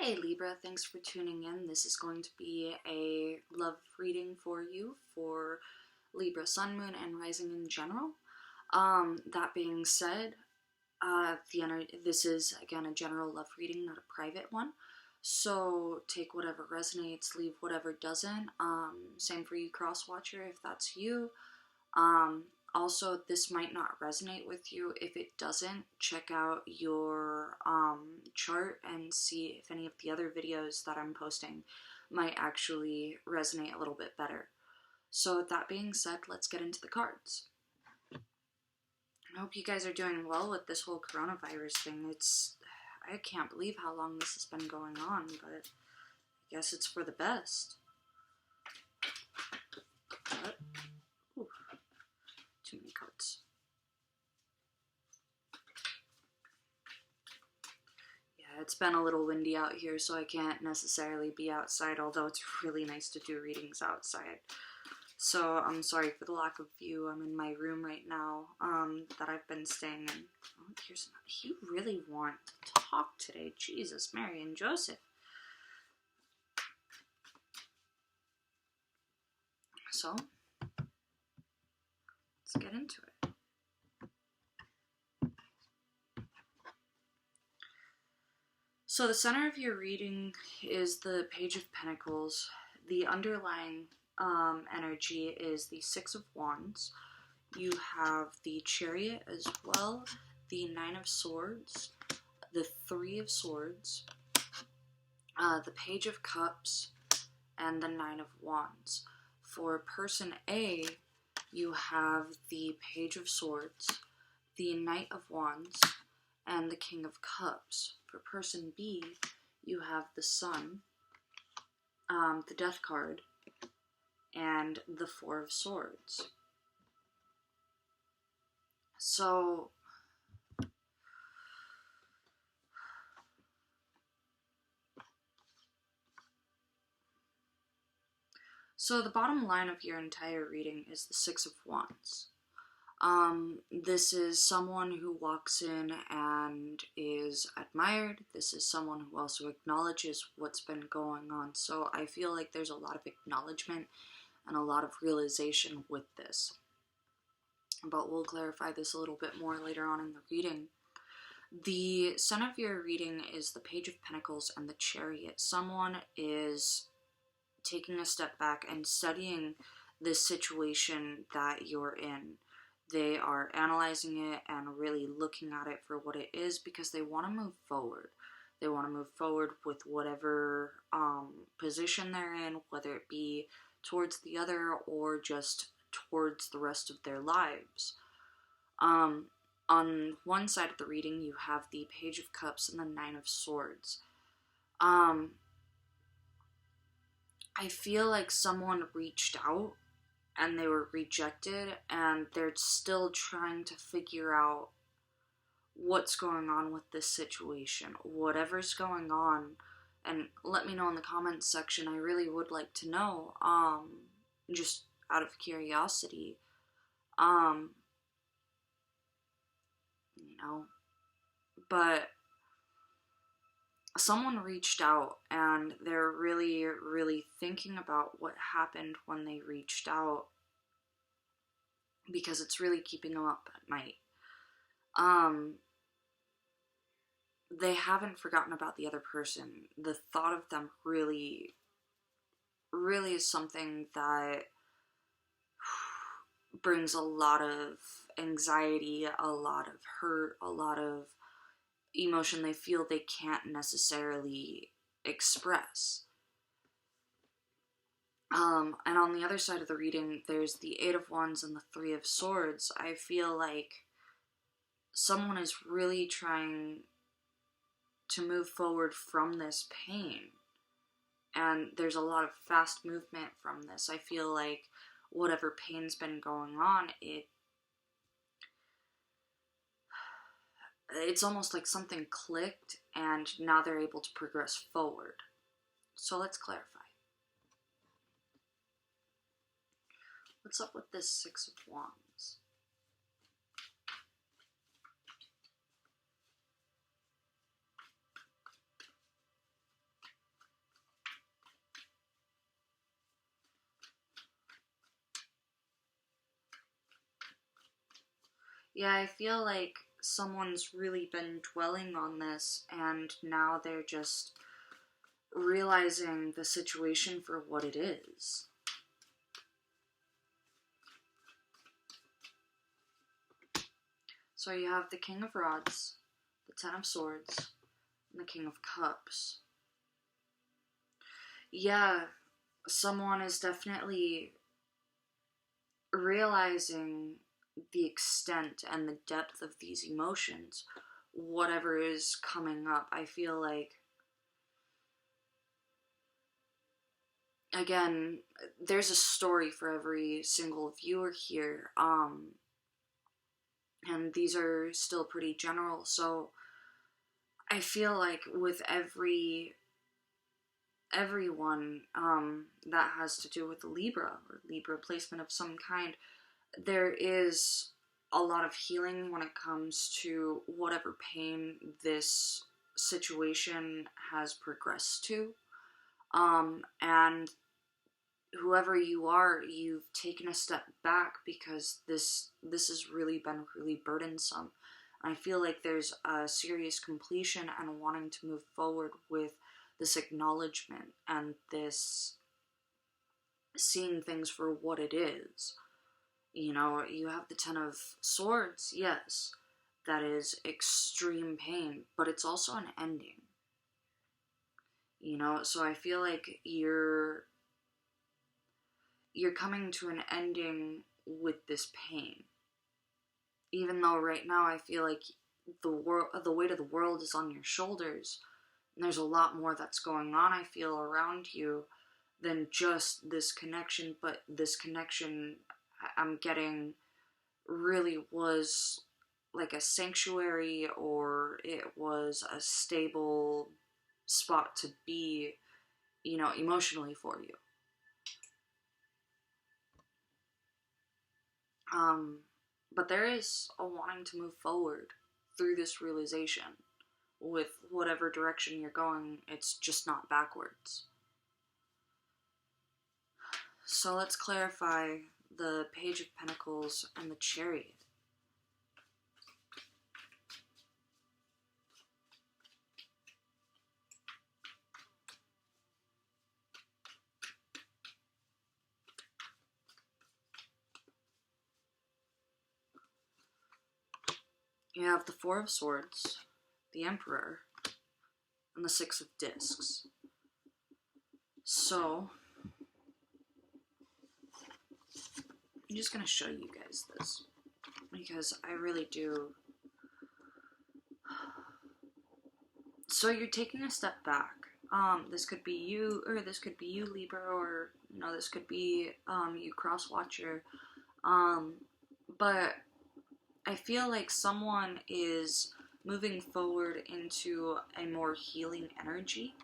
Hey Libra, thanks for tuning in. This is going to be a love reading for you for Libra, Sun, Moon, and Rising in general. That being said, this is again a general love reading, not a private one. So take whatever resonates, leave whatever doesn't. Same for you, cross watcher, if that's you. Also, this might not resonate with you. If it doesn't, check out your chart and see if any of the other videos that I'm posting might actually resonate a little bit better. So with that being said, let's get into the cards. I hope you guys are doing well with this whole coronavirus thing. I can't believe how long this has been going on, but I guess it's for the best. But, too many cards. Yeah, it's been a little windy out here, so I can't necessarily be outside, although it's really nice to do readings outside. So I'm sorry for the lack of view. I'm in my room right now that I've been staying in. Oh, here's another. You really want to talk today. Jesus, Mary, and Joseph. So, let's get into it. So the center of your reading is the Page of Pentacles. The underlying energy is the Six of Wands. You have the Chariot as well, the Nine of Swords, the Three of Swords, the Page of Cups, and the Nine of Wands. For person A, you have the Page of Swords, the Knight of Wands, and the King of Cups. For person B, you have the Sun, the Death card, and the Four of Swords. So the bottom line of your entire reading is the Six of Wands. This is someone who walks in and is admired. This is someone who also acknowledges what's been going on. So I feel like there's a lot of acknowledgement and a lot of realization with this. But we'll clarify this a little bit more later on in the reading. The center of your reading is the Page of Pentacles and the Chariot. Someone is taking a step back and studying this situation that you're in. They are analyzing it and really looking at it for what it is because they want to move forward. They want to move forward with whatever position they're in, whether it be towards the other or just towards the rest of their lives. On one side of the reading, you have the Page of Cups and the Nine of Swords. I feel like someone reached out and they were rejected, and they're still trying to figure out what's going on with this situation. Whatever's going on, and let me know in the comments section. I really would like to know, just out of curiosity, but someone reached out and they're really, really thinking about what happened when they reached out because it's really keeping them up at night. They haven't forgotten about the other person. The thought of them really, really is something that brings a lot of anxiety, a lot of hurt, a lot of emotion they feel they can't necessarily express. And on the other side of the reading, there's the Eight of Wands and the Three of Swords. I feel like someone is really trying to move forward from this pain. And there's a lot of fast movement from this. I feel like whatever pain's been going on, it's almost like something clicked and now they're able to progress forward. So let's clarify. What's up with this Six of Wands? Yeah, I feel like someone's really been dwelling on this, and now they're just realizing the situation for what it is. So you have the King of Rods, the Ten of Swords, and the King of Cups. Yeah, someone is definitely realizing the extent and the depth of these emotions, whatever is coming up. I feel like, again, there's a story for every single viewer here, and these are still pretty general, so I feel like with everyone that has to do with Libra or Libra placement of some kind, there is a lot of healing when it comes to whatever pain this situation has progressed to. And whoever you are, you've taken a step back because this has really been really burdensome. I feel like there's a serious completion and wanting to move forward with this acknowledgement and this seeing things for what it is. You know, you have the Ten of Swords, yes, that is extreme pain, but it's also an ending. You know, so I feel like you're coming to an ending with this pain. Even though right now I feel like the weight of the world is on your shoulders, and there's a lot more that's going on, I feel, around you than just this connection, but this connection I'm getting really was like a sanctuary, or it was a stable spot to be, you know, emotionally for you. But there is a wanting to move forward through this realization with whatever direction you're going. It's just not backwards. So let's clarify the Page of Pentacles and the Chariot. You have the Four of Swords, the Emperor, and the Six of Discs. So, I'm just going to show you guys this, because I really do. So you're taking a step back. This could be you, or this could be you, Libra, or, you know, this could be you, Cross-Watcher. But I feel like someone is moving forward into a more healing energy.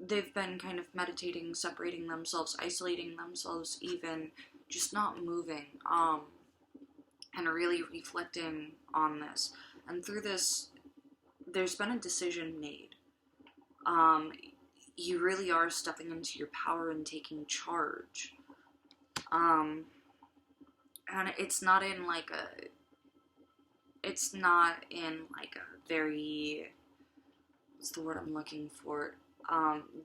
They've been kind of meditating, separating themselves, isolating themselves even, just not moving, and really reflecting on this. And through this, there's been a decision made. You really are stepping into your power and taking charge. And it's not in like a very, what's the word I'm looking for?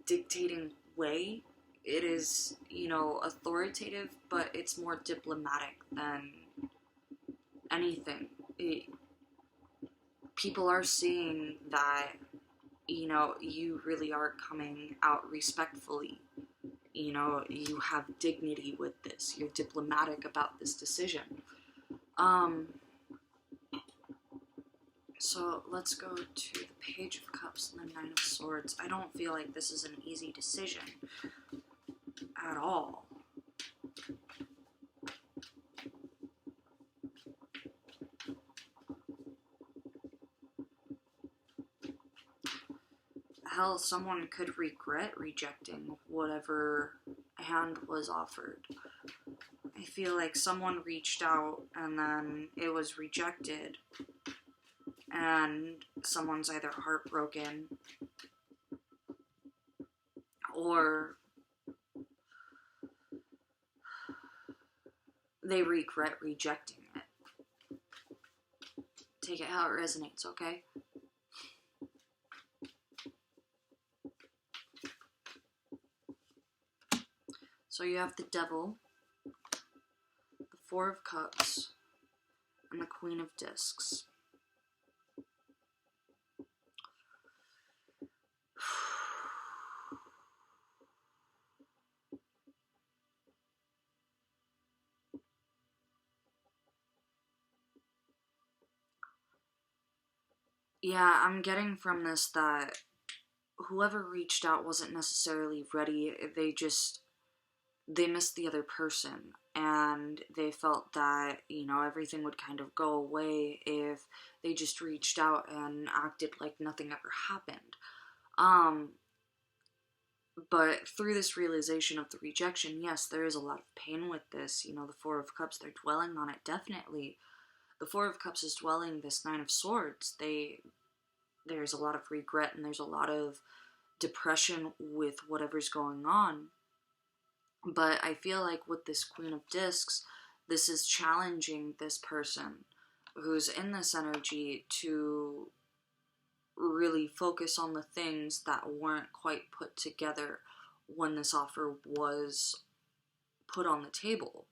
Dictating way. It is, you know, authoritative, but it's more diplomatic than anything. People are seeing that, you know, you really are coming out respectfully. You know, you have dignity with this. You're diplomatic about this decision. So let's go to the Page of Cups and the Nine of Swords. I don't feel like this is an easy decision at all. Hell, someone could regret rejecting whatever hand was offered. I feel like someone reached out and then it was rejected, and someone's either heartbroken or they regret rejecting it. Take it how it resonates, okay? So you have the Devil, the Four of Cups, and the Queen of Discs. Yeah, I'm getting from this that whoever reached out wasn't necessarily ready. They missed the other person, and they felt that, you know, everything would kind of go away if they just reached out and acted like nothing ever happened. But through this realization of the rejection, yes, there is a lot of pain with this. You know, the Four of Cups, they're dwelling on it, definitely. The Four of Cups is dwelling this Nine of Swords. There's a lot of regret, and there's a lot of depression with whatever's going on. But I feel like with this Queen of Discs, this is challenging this person who's in this energy to really focus on the things that weren't quite put together when this offer was put on the table.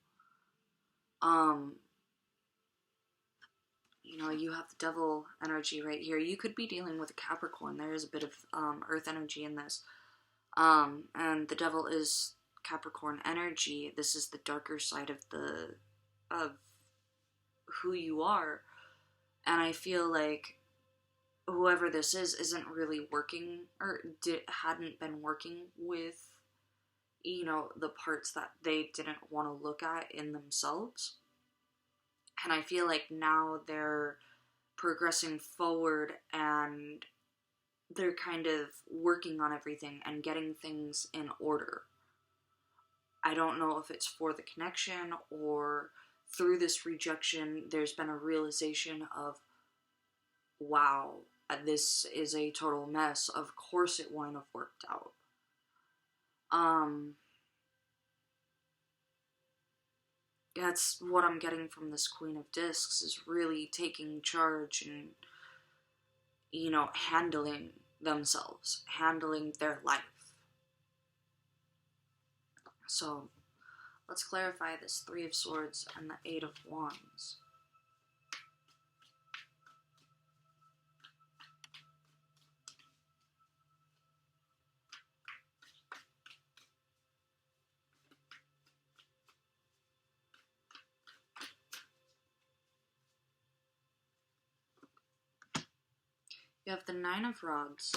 You know, you have the Devil energy right here. You could be dealing with a Capricorn. There is a bit of earth energy in this. And the Devil is Capricorn energy. This is the darker side of who you are. And I feel like whoever this is isn't really working, or hadn't been working with, you know, the parts that they didn't want to look at in themselves. And I feel like now they're progressing forward, and they're kind of working on everything and getting things in order. I don't know if it's for the connection, or through this rejection there's been a realization of, wow, this is a total mess. Of course it wouldn't have worked out. That's what I'm getting from this Queen of Discs, is really taking charge and, you know, handling themselves, handling their life. So, let's clarify this Three of Swords and the Eight of Wands. You have the Nine of Rods,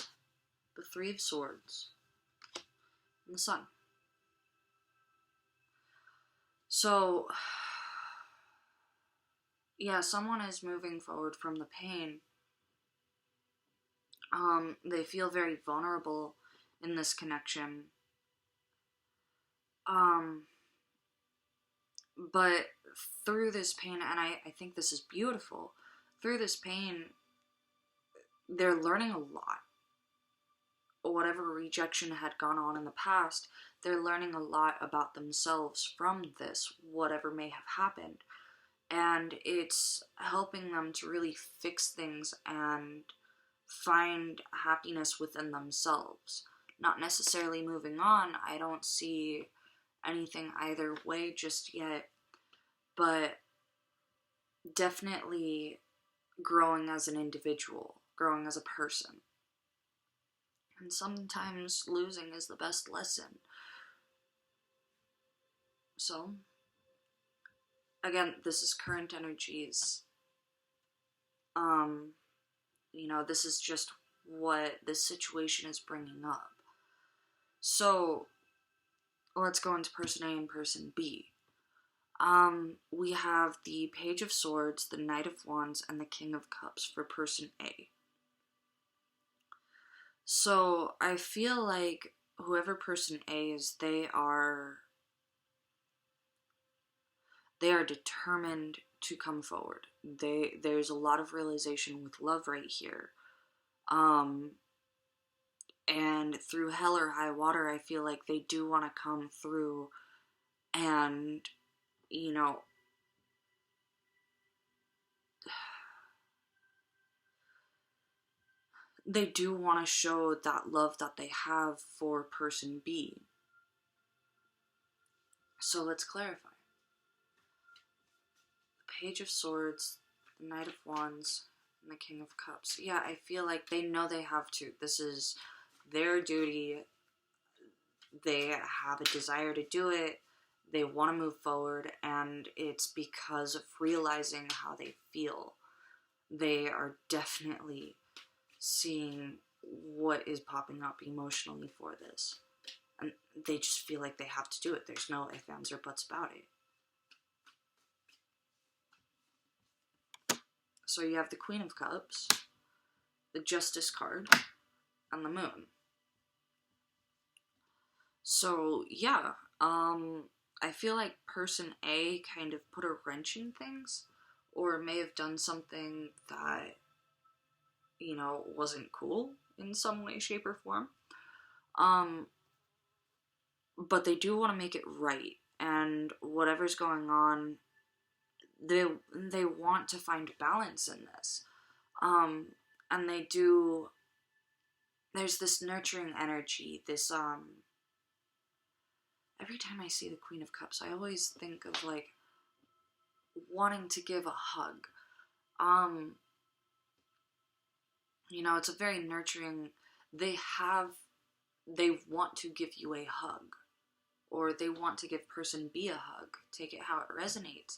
the Three of Swords, and the Sun. So, yeah, someone is moving forward from the pain. They feel very vulnerable in this connection. But through this pain, and I think this is beautiful, through this pain, they're learning a lot. Whatever rejection had gone on in the past, they're learning a lot about themselves from this, whatever may have happened. And it's helping them to really fix things and find happiness within themselves. Not necessarily moving on. I don't see anything either way just yet, but definitely growing as an individual, growing as a person. And sometimes losing is the best lesson. So, again, this is current energies. You know, this is just what this situation is bringing up. So, let's go into person A and person B. We have the Page of Swords, the Knight of Wands, and the King of Cups for person A. So, I feel like whoever person A is, they are determined to come forward. There's a lot of realization with love right here. And through hell or high water, I feel like they do want to come through and, you know, they do want to show that love that they have for person B. So let's clarify. The Page of Swords, the Knight of Wands, and the King of Cups. Yeah, I feel like they know they have to. This is their duty. They have a desire to do it. They want to move forward, and it's because of realizing how they feel. They are definitely seeing what is popping up emotionally for this. And they just feel like they have to do it. There's no ifs, ands, or buts about it. So you have the Queen of Cups, the Justice card, and the Moon. So, yeah, I feel like person A kind of put a wrench in things, or may have done something that, you know, wasn't cool in some way, shape, or form. But they do want to make it right, and whatever's going on, they want to find balance in this. And they do, there's this nurturing energy, this, every time I see the Queen of Cups, I always think of, like, wanting to give a hug. You know, it's a very nurturing, they want to give you a hug. Or they want to give person B a hug. Take it how it resonates.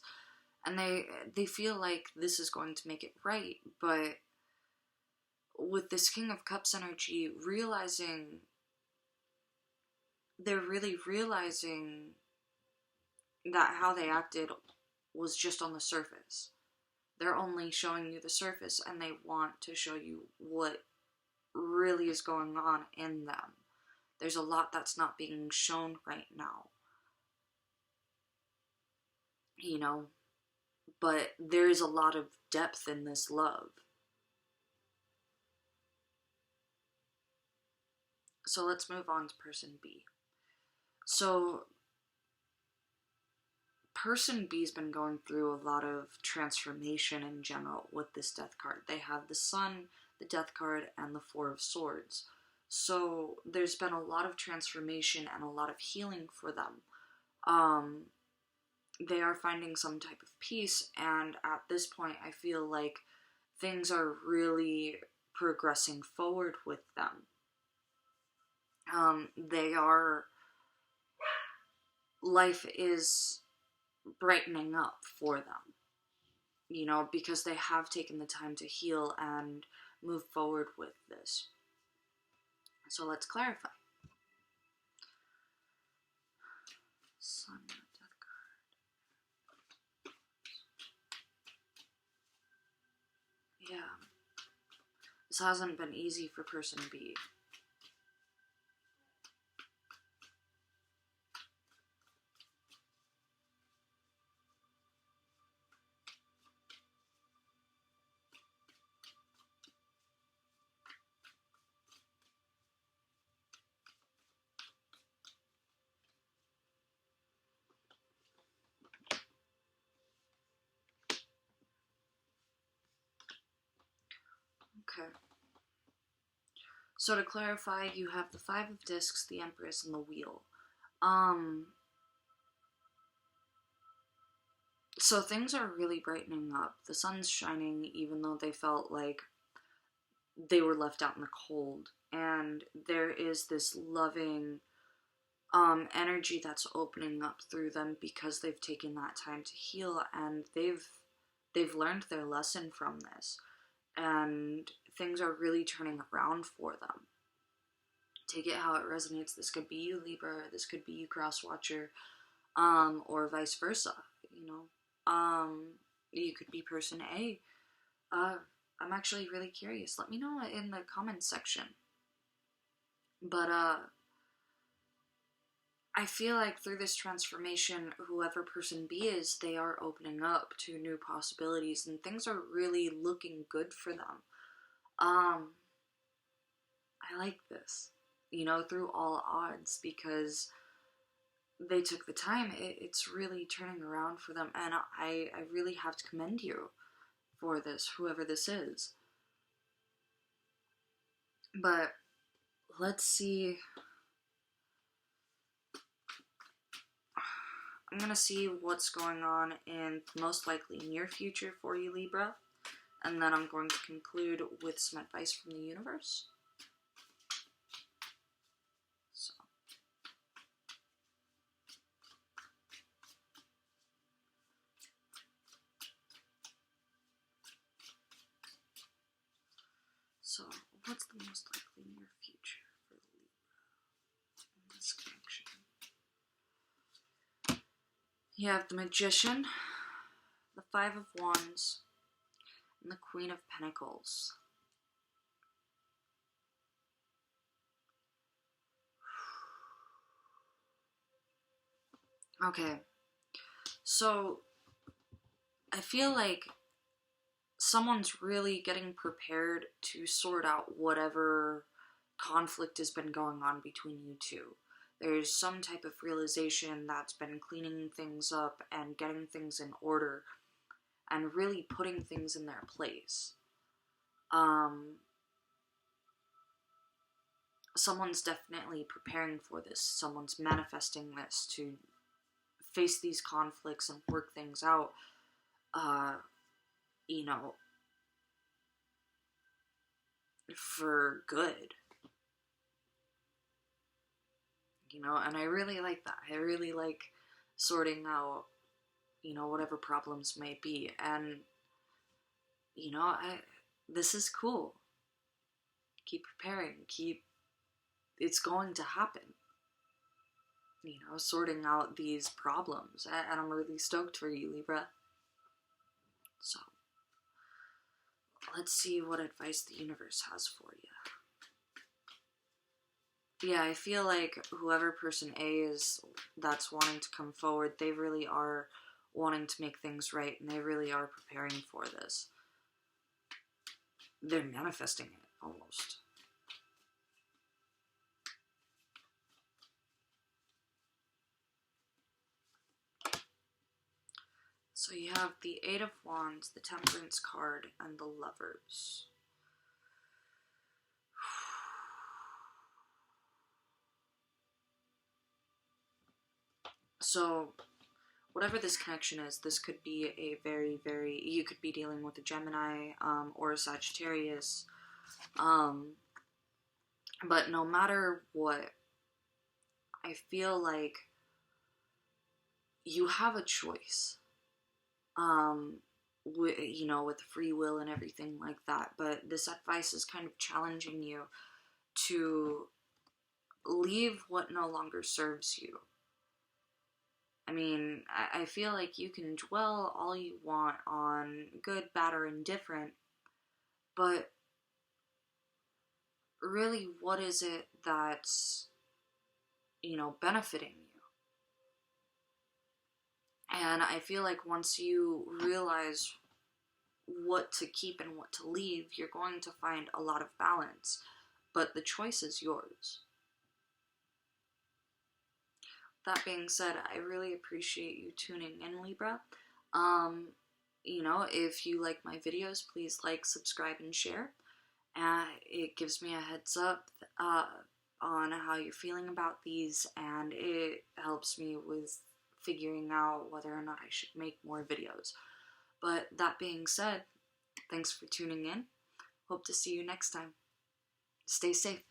And they feel like this is going to make it right. But with this King of Cups energy, they're really realizing that how they acted was just on the surface. They're only showing you the surface, and they want to show you what really is going on in them. There's a lot that's not being shown right now. You know? But there is a lot of depth in this love. So let's move on to person B. So, person B's been going through a lot of transformation in general with this Death card. They have the Sun, the Death card, and the Four of Swords. So there's been a lot of transformation and a lot of healing for them. They are finding some type of peace, and at this point I feel like things are really progressing forward with them. Life is brightening up for them, you know, because they have taken the time to heal and move forward with this. So let's clarify. Sun, Death card. Yeah. This hasn't been easy for person B. Okay. So to clarify, you have the Five of Discs, the Empress, and the Wheel. So things are really brightening up. The sun's shining, even though they felt like they were left out in the cold. And there is this loving energy that's opening up through them because they've taken that time to heal, and they've learned their lesson from this. And things are really turning around for them. Take it how it resonates. This could be you, Libra. This could be you, Crosswatcher, or vice versa. You know, you could be person A. I'm actually really curious. Let me know in the comments section. But I feel like through this transformation, whoever person B is, they are opening up to new possibilities, and things are really looking good for them. I like this, you know, through all odds, because they took the time. It's really turning around for them, and I really have to commend you for this, whoever this is. But let's see. I'm going to see what's going on in most likely near future for you, Libra. And then I'm going to conclude with some advice from the universe. So, what's the most likely near future for the Libra in this connection? You have the Magician, the Five of Wands, and the Queen of Pentacles. Okay, so I feel like someone's really getting prepared to sort out whatever conflict has been going on between you two. There's some type of realization that's been cleaning things up and getting things in order and really putting things in their place. Someone's definitely preparing for this. Someone's manifesting this to face these conflicts and work things out, you know, for good. You know, and I really like that. I really like sorting out, you know, whatever problems may be. And, you know, this is cool. Keep preparing. It's going to happen. You know, sorting out these problems. And I'm really stoked for you, Libra. So, let's see what advice the universe has for you. Yeah, I feel like whoever person A is that's wanting to come forward, they really are wanting to make things right, and they really are preparing for this. They're manifesting it, almost. So you have the Eight of Wands, the Temperance card, and the Lovers. So, whatever this connection is, this could be a very, you could be dealing with a Gemini or a Sagittarius. But no matter what, I feel like you have a choice. You know, with free will and everything like that. But this advice is kind of challenging you to leave what no longer serves you. I mean, I feel like you can dwell all you want on good, bad, or indifferent, but really, what is it that's, you know, benefiting you? And I feel like once you realize what to keep and what to leave, you're going to find a lot of balance, but the choice is yours. That being said, I really appreciate you tuning in, Libra. You know, if you like my videos, please like, subscribe, and share. It gives me a heads up on how you're feeling about these, and it helps me with figuring out whether or not I should make more videos. But that being said, thanks for tuning in. Hope to see you next time. Stay safe.